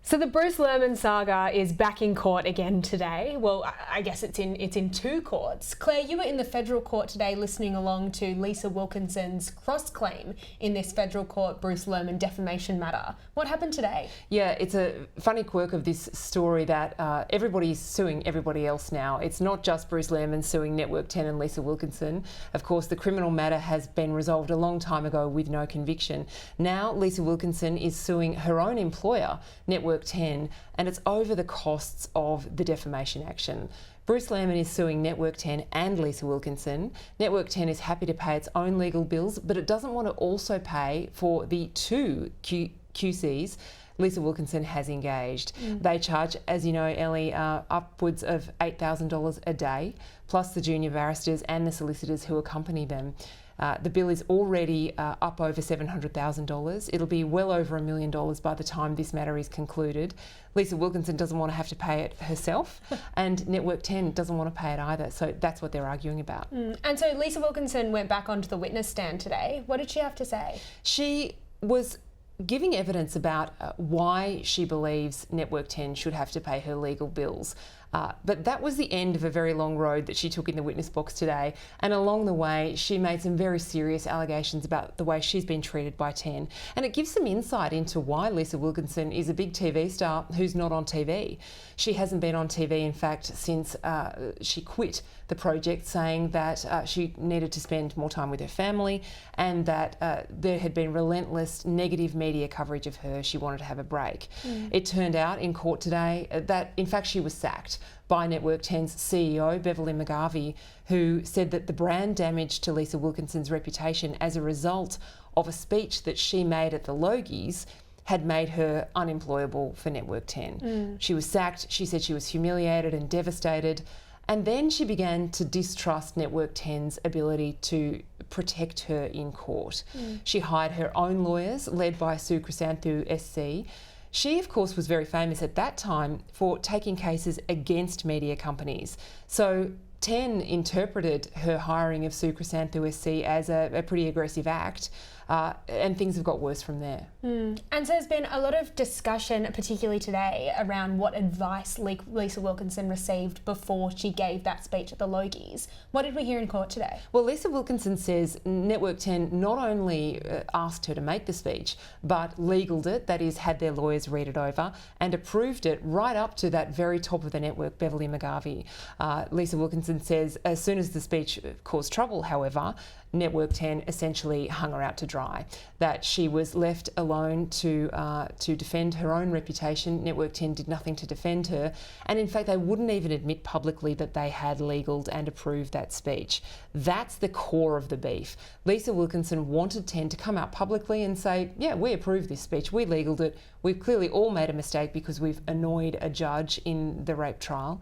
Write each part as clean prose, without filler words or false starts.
So the Bruce Lehrmann saga is back in court again today. Well, I guess it's in two courts. Claire, you were in the federal court today listening along to Lisa Wilkinson's cross-claim in this federal court Bruce Lehrmann defamation matter. What happened today? Yeah, it's a funny quirk of this story that everybody's suing everybody else now. It's not just Bruce Lehrmann suing Network 10 and Lisa Wilkinson. Of course, the criminal matter has been resolved a long time ago with no conviction. Now, Lisa Wilkinson is suing her own employer, Network 10, and it's over the costs of the defamation action. Bruce Lehrmann is suing Network 10 and Lisa Wilkinson. Network 10 is happy to pay its own legal bills, but it doesn't want to also pay for the two QCs Lisa Wilkinson has engaged. They charge, as you know, Ellie, upwards of $8,000 a day, plus the junior barristers and the solicitors who accompany them. The bill is already up over $700,000. It'll be well over $1 million by the time this matter is concluded. Lisa Wilkinson doesn't want to have to pay it herself, and Network 10 doesn't want to pay it either. So that's what they're arguing about. And so Lisa Wilkinson went back onto the witness stand today. What did she have to say? She was giving evidence about why she believes Network 10 should have to pay her legal bills. But that was the end of a very long road that she took in the witness box today. And along the way, she made some very serious allegations about the way she's been treated by 10. And it gives some insight into why Lisa Wilkinson is a big TV star who's not on TV. She hasn't been on TV, in fact, since she quit the project, saying that she needed to spend more time with her family and that there had been relentless negative media coverage of her. She wanted to have a break. It turned out in court today that, in fact, she was sacked by Network 10's CEO, Beverley McGarvey, who said that the brand damage to Lisa Wilkinson's reputation as a result of a speech that she made at the Logies had made her unemployable for Network 10. She was sacked. She said she was humiliated and devastated. And then she began to distrust Network 10's ability to protect her in court. She hired her own lawyers, led by Sue Chrysanthu SC. She, of course, was very famous at that time for taking cases against media companies. So 10 interpreted her hiring of Sue Chrysanthu SC as a pretty aggressive act, and things have got worse from there. And so there's been a lot of discussion, particularly today, around what advice Lisa Wilkinson received before she gave that speech at the Logies. What did we hear in court today? Well, Lisa Wilkinson says Network 10 not only asked her to make the speech, but legaled it, that is, had their lawyers read it over, and approved it right up to that very top of the network, Beverley McGarvey. Lisa Wilkinson says as soon as the speech caused trouble, however, Network 10 essentially hung her out to dry, that she was left alone to defend her own reputation. Network 10 did nothing to defend her, and in fact they wouldn't even admit publicly that they had legaled and approved that speech. That's the core of the beef. Lisa Wilkinson wanted 10 to come out publicly and say, yeah, we approved this speech, we legaled it, we've clearly all made a mistake because we've annoyed a judge in the rape trial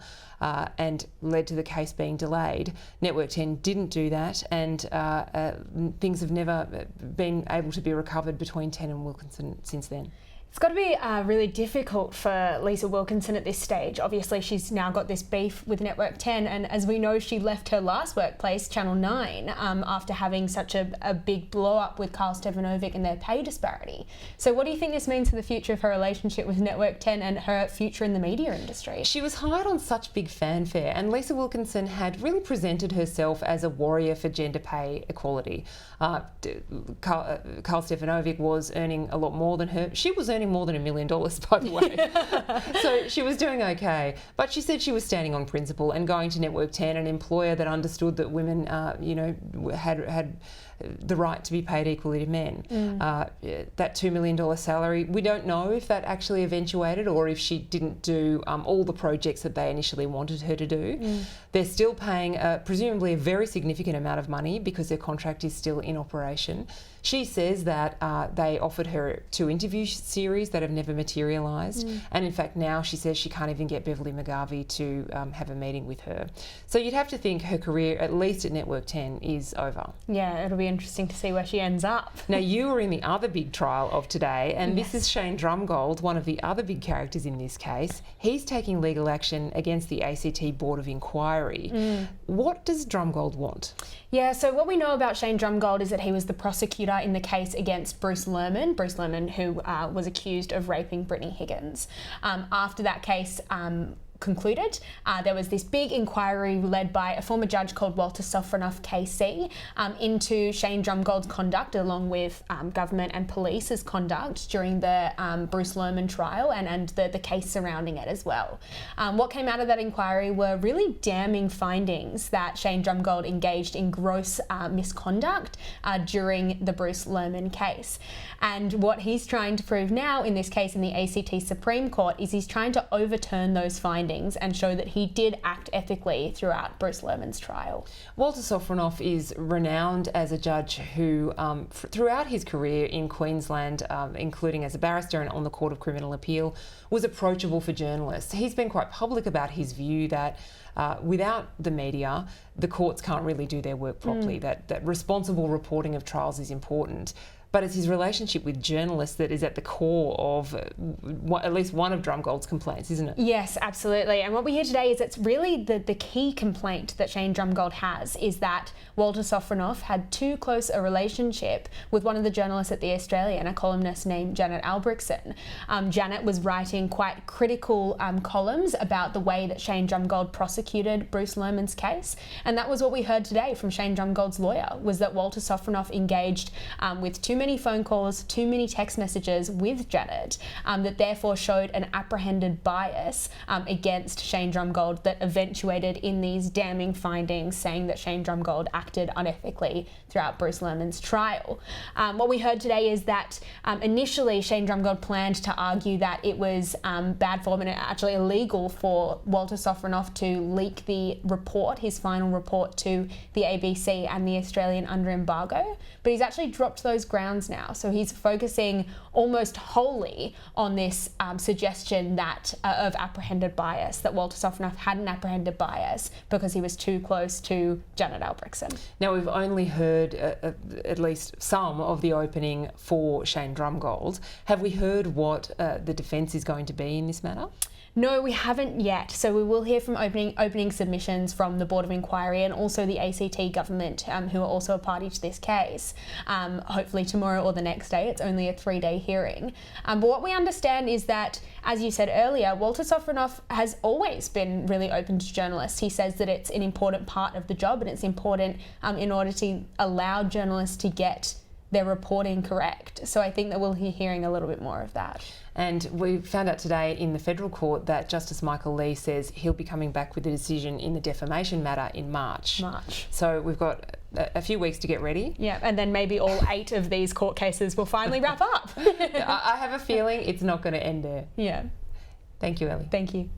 and led to the case being delayed. Network 10 didn't do that, and things have never been able to be recovered between 10 and Wilkinson since then. It's got to be really difficult for Lisa Wilkinson at this stage. Obviously, she's now got this beef with Network 10, and as we know, she left her last workplace, Channel 9, after having such a big blow-up with Karl Stefanovic and their pay disparity. So what do you think this means for the future of her relationship with Network 10 and her future in the media industry? She was hired on such big fanfare, and Lisa Wilkinson had really presented herself as a warrior for gender pay equality. Karl Stefanovic was earning a lot more than her. She was earning more than $1 million, by the way. So she was doing okay. But she said she was standing on principle and going to Network 10, an employer that understood that women, had the right to be paid equally to men. That $2 million salary, we don't know if that actually eventuated or if she didn't do all the projects that they initially wanted her to do. They're still paying presumably a very significant amount of money because their contract is still in operation. She says that they offered her 2 interview series that have never materialised, and in fact now she says she can't even get Beverley McGarvey to have a meeting with her. So you'd have to think her career, at least at Network 10, is over. Yeah, it'll be be interesting to see where she ends up. Now, you were in the other big trial of today, and this is Shane Drumgold, one of the other big characters in this case. He's taking legal action against the ACT Board of Inquiry. What does Drumgold want? Yeah, so what we know about Shane Drumgold is that he was the prosecutor in the case against Bruce Lehrmann, who was accused of raping Brittany Higgins. After that case concluded, there was this big inquiry led by a former judge called Walter Sofronoff KC into Shane Drumgold's conduct, along with government and police's conduct during the Bruce Lehrmann trial and the case surrounding it as well. What came out of that inquiry were really damning findings that Shane Drumgold engaged in gross misconduct during the Bruce Lehrmann case. And what he's trying to prove now in this case in the ACT Supreme Court is he's trying to overturn those findings and show that he did act ethically throughout Bruce Lehrmann's trial. Walter Sofronoff is renowned as a judge who, throughout his career in Queensland, including as a barrister and on the Court of Criminal Appeal, was approachable for journalists. He's been quite public about his view that without the media, the courts can't really do their work properly, that responsible reporting of trials is important. But it's his relationship with journalists that is at the core of at least one of Drumgold's complaints, isn't it? Yes, absolutely. And what we hear today is it's really the key complaint that Shane Drumgold has is that Walter Sofronoff had too close a relationship with one of the journalists at The Australian, a columnist named Janet Albrechtsen. Janet was writing quite critical columns about the way that Shane Drumgold prosecuted Bruce Lehrmann's case. And that was what we heard today from Shane Drumgold's lawyer, was that Walter Sofronoff engaged with too many phone calls, too many text messages with Janet, that therefore showed an apprehended bias against Shane Drumgold that eventuated in these damning findings saying that Shane Drumgold acted unethically throughout Bruce Lehrmann's trial. What we heard today is that initially Shane Drumgold planned to argue that it was bad form and actually illegal for Walter Sofronoff to leak the report, his final report, to the ABC and the Australian under embargo, but he's actually dropped those grounds now. So he's focusing almost wholly on this suggestion that of apprehended bias, that Walter Sofronoff had an apprehended bias because he was too close to Janet Albrechtsen. Now, we've only heard at least some of the opening for Shane Drumgold. Have we heard what the defence is going to be in this matter? No, we haven't yet. So we will hear from opening submissions from the Board of Inquiry and also the ACT government, who are also a party to this case, hopefully tomorrow or the next day. It's only a 3-day hearing. But what we understand is that, as you said earlier, Walter Sofronoff has always been really open to journalists. He says that it's an important part of the job and it's important in order to allow journalists to get their reporting correct. So I think that we'll be hearing a little bit more of that. And we found out today in the federal court that Justice Michael Lee says he'll be coming back with a decision in the defamation matter in March. So we've got a few weeks to get ready. Yeah, and then maybe all 8 of these court cases will finally wrap up. I have a feeling it's not going to end there. Yeah. Thank you, Ellie. Thank you.